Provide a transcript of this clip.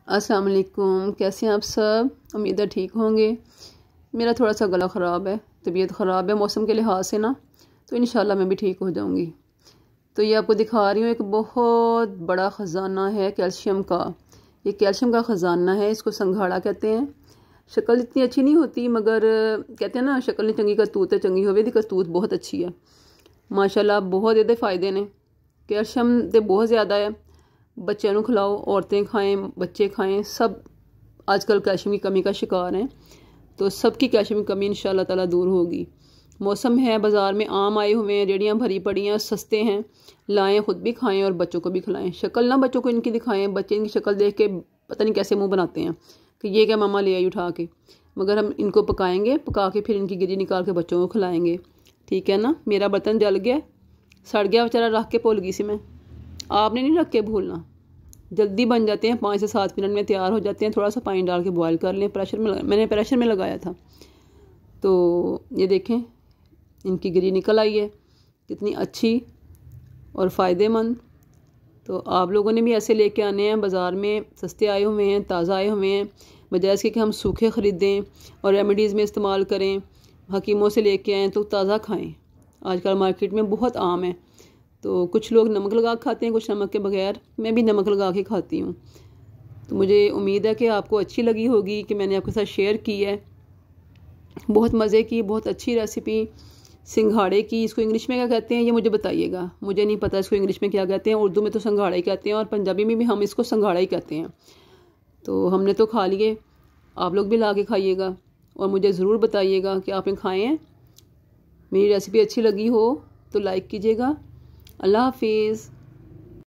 अस्सलाम वालेकुम, कैसे हैं आप सब। उम्मीद है ठीक होंगे। मेरा थोड़ा सा गला ख़राब है, तबीयत ख़राब है मौसम के लिहाज से ना, तो इंशाल्लाह मैं भी ठीक हो जाऊंगी। तो ये आपको दिखा रही हूँ, एक बहुत बड़ा ख़जाना है कैल्शियम का। ये कैल्शियम का ख़जाना है, इसको संघाड़ा कहते हैं। शक्ल इतनी अच्छी नहीं होती, मगर कहते हैं ना शक्ल नहीं चंगी करतूत है चंगी होवे दी। करतूत बहुत अच्छी है माशाल्लाह, बहुत ज़्यादा फ़ायदे ने। कैल्शियम तो बहुत ज़्यादा है। बच्चों को खिलाओ, औरतें खाएं, बच्चे खाएं, सब आजकल कैल्शियम की कमी का शिकार हैं। तो सबकी कैल्शियम की कमी इंशाल्लाह ताला दूर होगी। मौसम है, बाज़ार में आम आए हुए हैं, रेडियाँ भरी पड़ी हैं, सस्ते हैं। लाएं, खुद भी खाएं और बच्चों को भी खिलाएं। शक्ल ना बच्चों को इनकी दिखाएं, बच्चे इनकी शक्ल देख के पता नहीं कैसे मुंह बनाते हैं कि ये क्या मामा ले आई उठा के। मगर हम इनको पकाएंगे, पका के फिर इनकी गिरी निकाल के बच्चों को खिलाएंगे। ठीक है ना। मेरा बर्तन जल गया, सड़ गया बेचारा, रख के भूल गई सी मैं। आपने नहीं रख के भूलना, जल्दी बन जाते हैं, 5 से 7 मिनट में तैयार हो जाते हैं। थोड़ा सा पानी डाल के बॉईल कर लें। मैंने प्रेशर में लगाया था। तो ये देखें, इनकी गिरी निकल आई है, कितनी अच्छी और फ़ायदेमंद। तो आप लोगों ने भी ऐसे लेके आने हैं। बाज़ार में सस्ते आए हुए हैं, ताज़ा आए हुए हैं। बजाय इसके कि हम सूखे ख़रीदें और रेमेडीज़ में इस्तेमाल करें, हकीमों से लेके आएँ तो ताज़ा खाएँ। आजकल मार्केट में बहुत आम है। तो कुछ लोग नमक लगा के खाते हैं, कुछ नमक के बगैर। मैं भी नमक लगा के खाती हूँ। तो मुझे उम्मीद है कि आपको अच्छी लगी होगी कि मैंने आपके साथ शेयर की है। बहुत मज़े की, बहुत अच्छी रेसिपी सिंघाड़े की। इसको इंग्लिश में क्या कहते हैं ये मुझे बताइएगा, मुझे नहीं पता इसको इंग्लिश में क्या कहते हैं। उर्दू में तो संघाड़ा ही कहते हैं और पंजाबी में भी हम इसको संघाड़ा ही कहते हैं। तो हमने तो खा लिए, आप लोग भी ला के खाइएगा और मुझे ज़रूर बताइएगा कि आपने खाए हैं। मेरी रेसिपी अच्छी लगी हो तो लाइक कीजिएगा। अल्लाह हाफिज़।